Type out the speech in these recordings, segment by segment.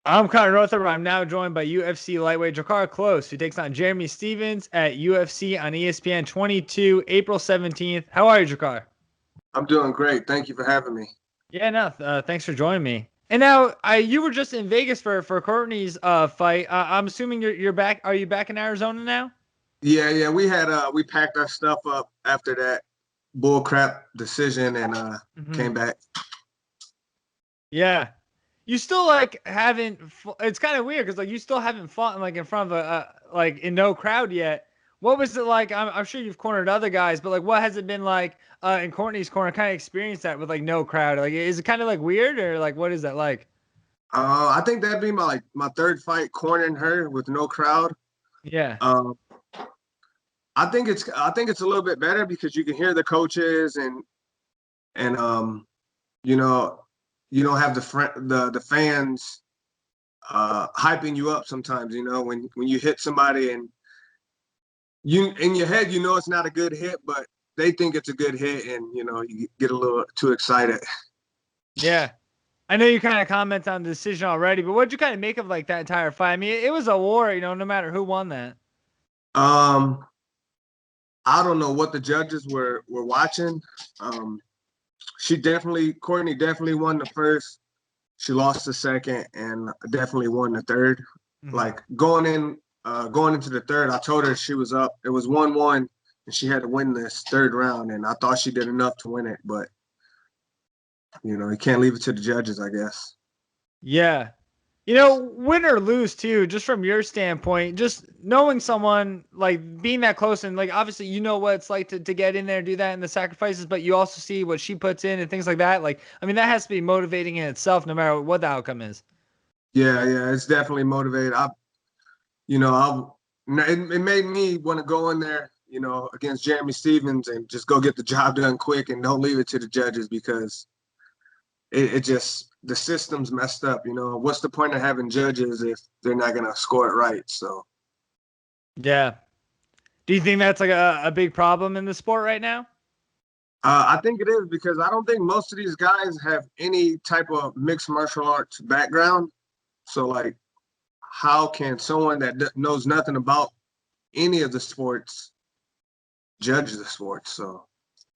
I'm Connor Northrup. I'm now joined by UFC lightweight Drakkar Klose, who takes on Jeremy Stephens at UFC on ESPN 22, April 17th. How are you, Drakkar? I'm doing great. Thank you for having me. Yeah, no, thanks for joining me. And now, you were just in Vegas for Courtney's fight. I'm assuming you're back. Are you back in Arizona now? Yeah, we packed our stuff up after that bull crap decision and Hmm. came back. Yeah, you still like haven't. It's kind of weird because like you still haven't fought like in front of like in no crowd yet. What was it like? I'm sure you've cornered other guys, but like what has it been like in Courtney's corner? Kind of experience that with like no crowd. Like is it kind of like weird or like what is that like? I think that'd be my third fight cornering her with no crowd. Yeah, Um, I think it's a little bit better because you can hear the coaches and you know you don't have the fans hyping you up sometimes. When you hit somebody and you in your head you know it's not a good hit, but they think it's a good hit, and you get a little too excited. yeah. I know you kind of comment on the decision already, but what'd you kind of make of like that entire fight? I mean, it was a war, no matter who won that. Um, I don't know what the judges were watching. Um, Courtney definitely won the first. She lost the second, and definitely won the third. Hmm. Like going into the third, I told her she was up. It was 1-1, and she had to win this third round, and I thought she did enough to win it. But you can't leave it to the judges, I guess. Yeah. Win or lose too, just from your standpoint, just knowing someone like being that close and like obviously you know what it's like to get in there and do that and the sacrifices, but you also see what she puts in and things like that. Like, I mean, that has to be motivating in itself, no matter what the outcome is. Yeah, it's definitely motivated. You know, it made me want to go in there, against Jeremy Stephens and just go get the job done quick and don't leave it to the judges because it just the system's messed up. What's the point of having judges if they're not gonna score it right? So Yeah. Do you think that's like a big problem in the sport right now? I think it is because I don't think most of these guys have any type of mixed martial arts background. So like, how can someone that knows nothing about any of the sports judge the sports? So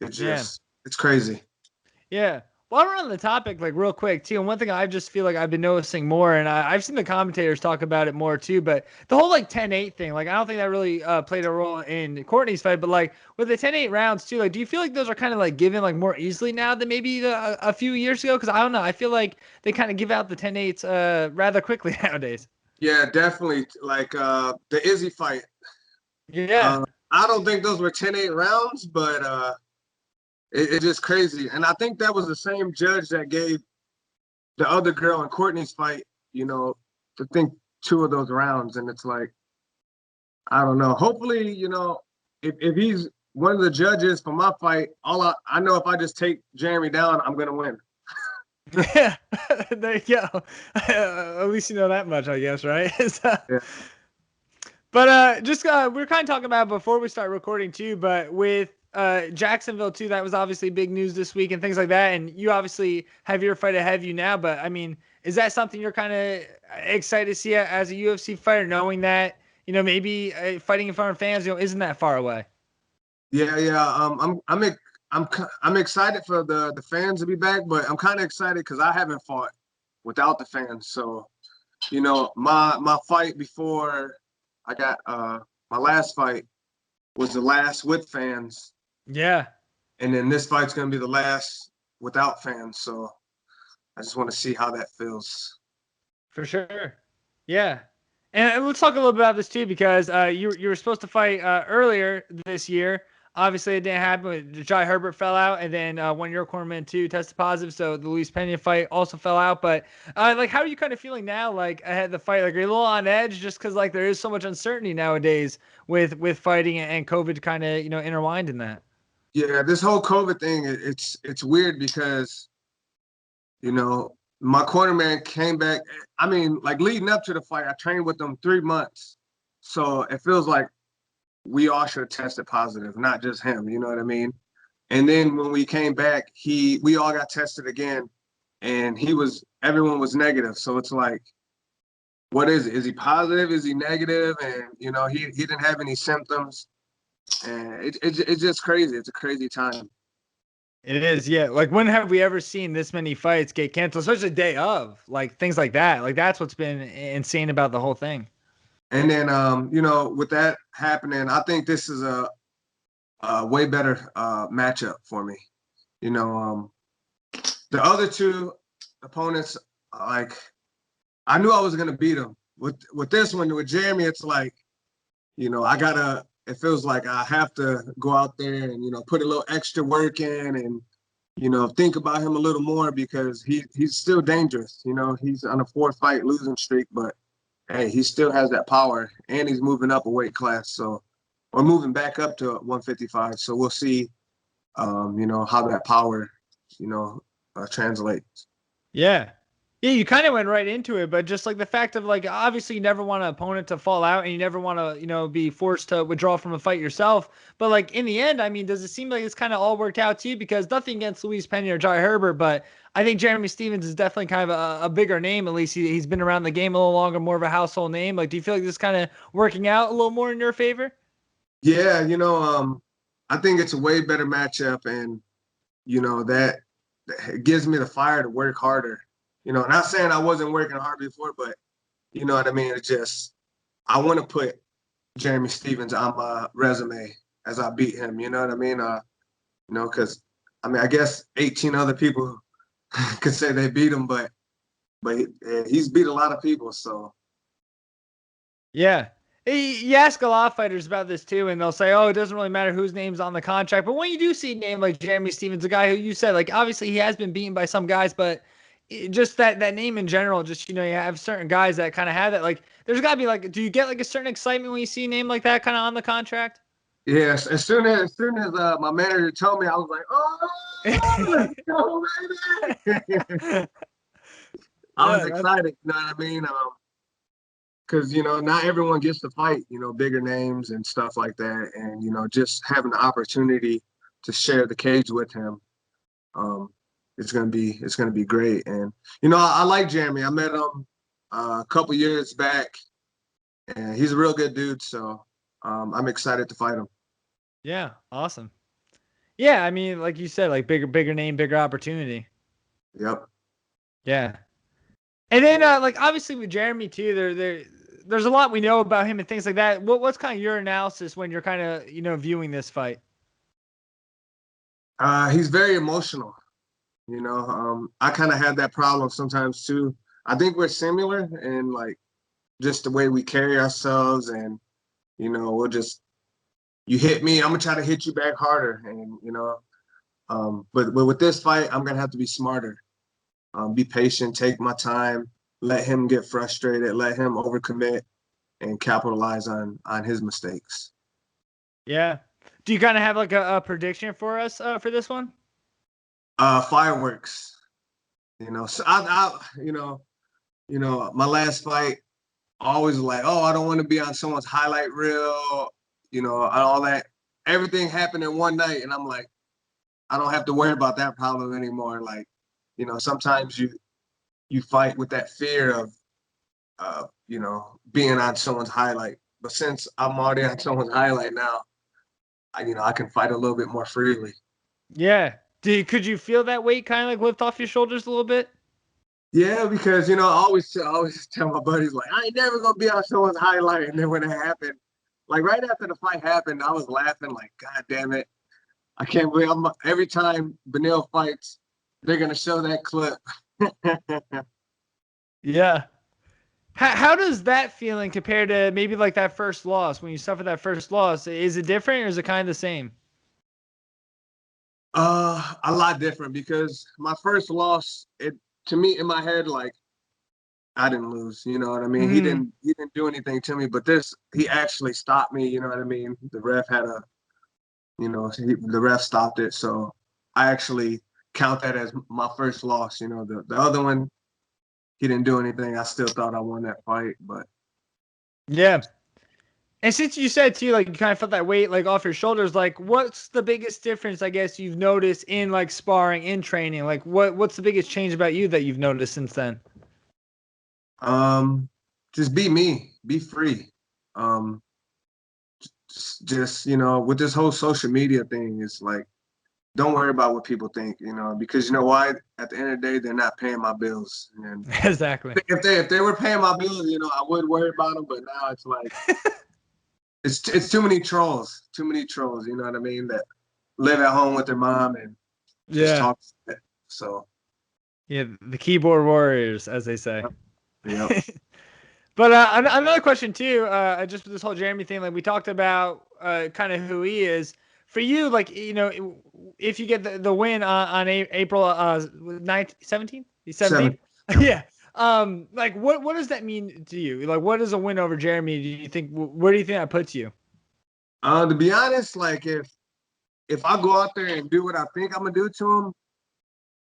Yeah. it's crazy. Yeah. While we're on the topic, like real quick too, and one thing I just feel like I've been noticing more, and I've seen the commentators talk about it more too, but the whole like 10-8 thing, like I don't think that really played a role in Courtney's fight, but like with the 10-8 rounds too, like do you feel like those are kind of like given like more easily now than maybe a few years ago? Because I don't know, I feel like they kind of give out the 10-8s rather quickly nowadays. Yeah, definitely. Like the Izzy fight. Yeah. Uh, I don't think those were 10-8 rounds, but it's just crazy. And I think that was the same judge that gave the other girl in Courtney's fight, to think two of those rounds. And it's like, I don't know. Hopefully, if he's one of the judges for my fight, I know if I just take Jeremy down, I'm gonna win. Yeah, there you go. At least you know that much, I guess, right? So, Yeah. but just we were kind of talking about it before we start recording too, but with Jacksonville too, that was obviously big news this week and things like that. And you obviously have your fight ahead of you now, but I mean, is that something you're kind of excited to see as a UFC fighter, knowing that maybe fighting in front of fans, isn't that far away? Yeah. I'm excited for the fans to be back, but I'm kind of excited because I haven't fought without the fans. So, my fight before I got my last fight was the last with fans, Yeah, and then this fight's gonna be the last without fans. So I just want to see how that feels. for sure. Yeah. And let's talk a little bit about this too, because you were supposed to fight earlier this year. Obviously, it didn't happen. Jai Herbert fell out, and then one of your cornermen too tested positive, so the Luis Pena fight also fell out. But like, how are you kind of feeling now, like ahead of the fight? Like, are you a little on edge, just because like there is so much uncertainty nowadays with fighting and COVID kind of intertwined in that. Yeah, this whole COVID thing, it's weird because my cornerman came back. I mean, like leading up to the fight, I trained with him 3 months, so it feels like we all should have tested positive, not just him. You know what I mean? And then when we came back, we all got tested again, and everyone was negative. So it's like what is it? Is he positive? Is he negative? And he didn't have any symptoms, and it's just crazy. It's a crazy time. It is, yeah. Like, when have we ever seen this many fights get canceled, especially the day of, like things like that? Like, that's what's been insane about the whole thing. And then, with that happening, I think this is a way better matchup for me. The other two opponents, like, I knew I was gonna beat them. With this one, with Jeremy, it's like, it feels like I have to go out there and, put a little extra work in and, think about him a little more because he's still dangerous. He's on a 4-fight losing streak, but hey, he still has that power and he's moving up a weight class. So we're moving back up to 155. So we'll see, how that power, translates. Yeah. Yeah, you kind of went right into it, but just like the fact of, like, obviously you never want an opponent to fall out and you never want to, be forced to withdraw from a fight yourself. But like in the end, I mean, does it seem like it's kind of all worked out to you? Because nothing against Luis Pena or Jai Herbert, but I think Jeremy Stephens is definitely kind of a bigger name. At least he's been around the game a little longer, more of a household name. Like, do you feel like this kind of working out a little more in your favor? Yeah, I think it's a way better matchup, and that it gives me the fire to work harder. Not saying I wasn't working hard before, but you know what I mean. It's just I want to put Jeremy Stephens on my resume as I beat him. You know what I mean? Because I guess 18 other people could say they beat him, but he's beat a lot of people. So Yeah. You ask a lot of fighters about this too, and they'll say, "Oh, it doesn't really matter whose name's on the contract." But when you do see a name like Jeremy Stephens, a guy who you said, like, obviously he has been beaten by some guys, but just that name in general, just, you have certain guys that kind of have that. Like, there's got to be, like, do you get like a certain excitement when you see a name like that kind of on the contract? yes, as soon as my manager told me, I was like, "Oh, let's go, baby!" I was Yeah, excited. You know what I mean? Because not everyone gets to fight bigger names and stuff like that, and just having the opportunity to share the cage with him, um it's gonna be great. And I like Jeremy. I met him a couple years back, and he's a real good dude, so I'm excited to fight him. yeah, awesome. Yeah, I mean, like you said, like bigger name, bigger opportunity. Yep. Yeah. And then, like, obviously with Jeremy too, there's a lot we know about him and things like that. What's kind of your analysis when you're kind of, viewing this fight? He's very emotional. I kind of had that problem sometimes too. I think we're similar in, like, just the way we carry ourselves, and we'll just, you hit me, I'm gonna try to hit you back harder, and but with this fight, I'm gonna have to be smarter, be patient, take my time, let him get frustrated, let him overcommit, and capitalize on his mistakes. Yeah. Do you kind of have like a prediction for us for this one? Fireworks. So my last fight, always like, oh, I don't want to be on someone's highlight reel, all that. Everything happened in one night, and I'm like, I don't have to worry about that problem anymore. Like, sometimes you fight with that fear of, being on someone's highlight. But since I'm already on someone's highlight now, I can fight a little bit more freely. Yeah. Could you feel that weight kind of like lift off your shoulders a little bit? Yeah, because I always tell my buddies, like, I ain't never gonna be on someone's highlight. And then when it happened, like right after the fight happened, I was laughing like, God damn it. I can't believe every time Benil fights, they're gonna show that clip. Yeah. How does that feeling compare to maybe like that first loss when you suffer that first loss? Is it different or is it kind of the same? A lot different because my first loss, it to me in my head, like, I didn't lose. You know what I mean? He Mm, didn't do anything to me, but this, he actually stopped me. You know what I mean? The ref had a, the ref stopped it, so I actually count that as my first loss. The other one, he didn't do anything. I still thought I won that fight, but yeah. And since you said too, like you kind of felt that weight like off your shoulders, like what's the biggest difference I guess you've noticed in like sparring, in training? Like what's the biggest change about you that you've noticed since then? um, just be me, be free. Just with this whole social media thing, it's like, don't worry about what people think, because you know why? At the end of the day, they're not paying my bills. And Exactly. if they were paying my bills, I would worry about them. But now it's like it's too many trolls, You know what I mean? That live at home with their mom and just Yeah. talk. So Yeah, the keyboard warriors, as they say. yeah. But another question too, just with this whole Jeremy thing, like we talked about, kind of who he is. For you, like if you get the win on April 9th, 17th, 17th, 7. yeah. Like what does that mean to you? Like, what is a win over Jeremy? Do you think where do you think that puts you? To be honest, like if I go out there and do what I think I'm gonna do to him,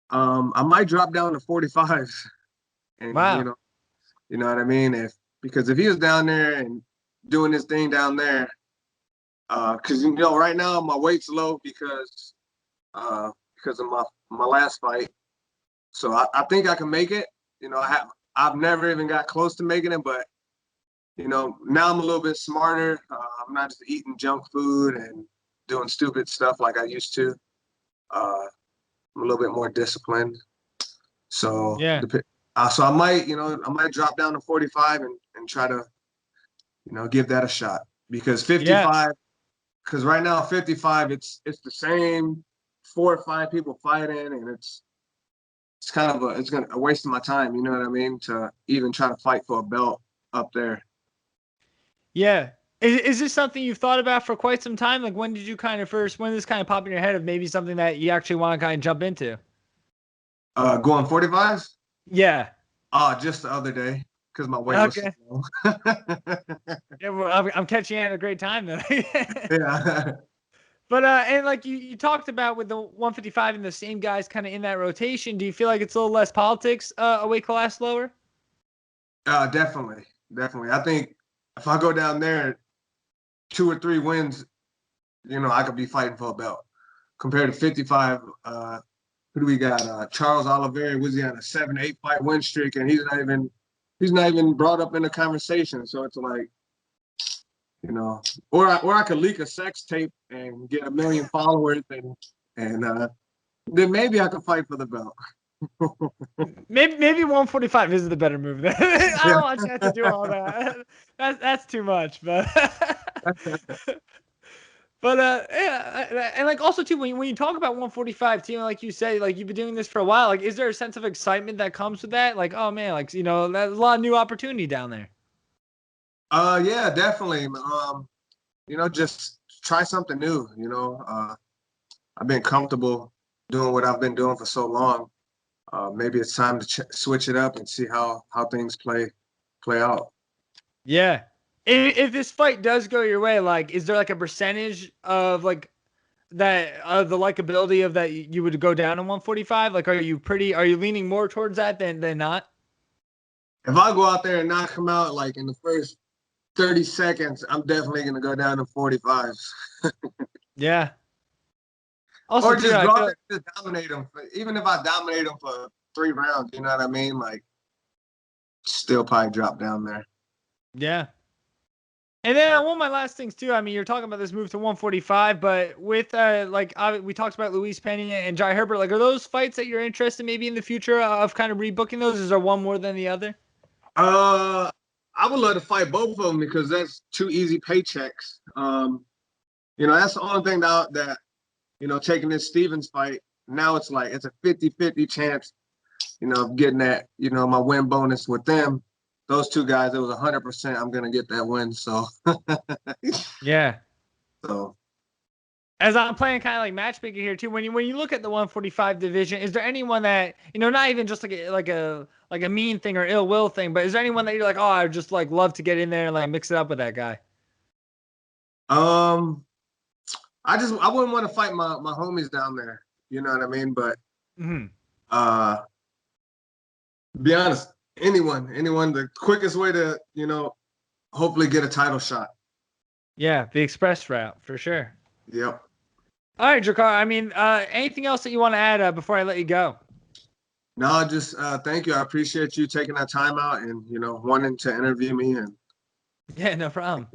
I might drop down to 45s, and Wow. you know what I mean. Because if he was down there and doing this thing down there, because right now my weight's low because of my last fight, so I think I can make it. I've never even got close to making it, but now I'm a little bit smarter. I'm not just eating junk food and doing stupid stuff like I used to. I'm a little bit more disciplined. So Yeah. so I might drop down to 45 and try to, give that a shot because Yeah. 55, because right now 55, it's the same 4 or 5 people fighting, and it's kind of a waste of my time. You know what I mean? To even try to fight for a belt up there. Yeah. Is this something you've thought about for quite some time? Like, when did you when did this kind of pop in your head of maybe something that you actually want to kind of jump into? Going 45s? Yeah. Just the other day because my weight was so Okay. low. Yeah, well, I'm catching you at a great time then. Yeah. But and like you talked about with the 155 and the same guys kind of in that rotation, do you feel like it's a little less politics a weight class lower? Definitely, definitely. I think if I go down there, 2 or 3 wins, I could be fighting for a belt. Compared to 55, who do we got? Charles Oliveira was he on a 7-8 fight win streak, and he's not even brought up in the conversation. So it's like, or I could leak a sex tape and get 1 million followers, and then maybe I could fight for the belt. Maybe 145 is the better move. I Yeah. don't want you to have to do all that. That's too much, but but yeah, and like also too when you talk about 145 too, like you say, like you've been doing this for a while, like is there a sense of excitement that comes with that? Like, oh man, like there's a lot of new opportunity down there. Yeah, definitely. Just try something new. I've been comfortable doing what I've been doing for so long. Maybe it's time to switch it up and see how things play out. Yeah. If this fight does go your way, like, is there like a percentage of like that the likability of that you would go down to 145? Like, are you leaning more towards that than not? If I go out there and knock him out like in the first 30 seconds, I'm definitely gonna go down to 45s. Yeah. Also, Or too, just I go out feel there and just dominate him. Even if I dominate him for 3 rounds, you know what I mean? Like, still probably drop down there. yeah. And then one of my last things too. I mean, you're talking about this move to 145, but with we talked about Luis Pena and Jai Herbert. Like, are those fights that you're interested maybe in the future of kind of rebooking those? Is there one more than the other? I would love to fight both of them because that's 2 easy paychecks. That's the only thing that taking this Stevens fight, now it's like it's a 50-50 chance, of getting that, my win bonus with them. Those 2 guys, it was 100% I'm gonna get that win. So Yeah. so As I'm playing kind of like matchmaking here too, when you look at the 145 division, is there anyone that not even just like a mean thing or ill will thing, but is there anyone that you're like, oh, I just like love to get in there and like mix it up with that guy? um I wouldn't want to fight my homies down there. You know what I mean? But Hmm. uh be honest, anyone, the quickest way to, hopefully get a title shot. Yeah, the express route for sure. Yep. All right, Drakkar. I mean, anything else that you want to add before I let you go? No, just thank you. I appreciate you taking that time out and wanting to interview me. And Yeah, no problem.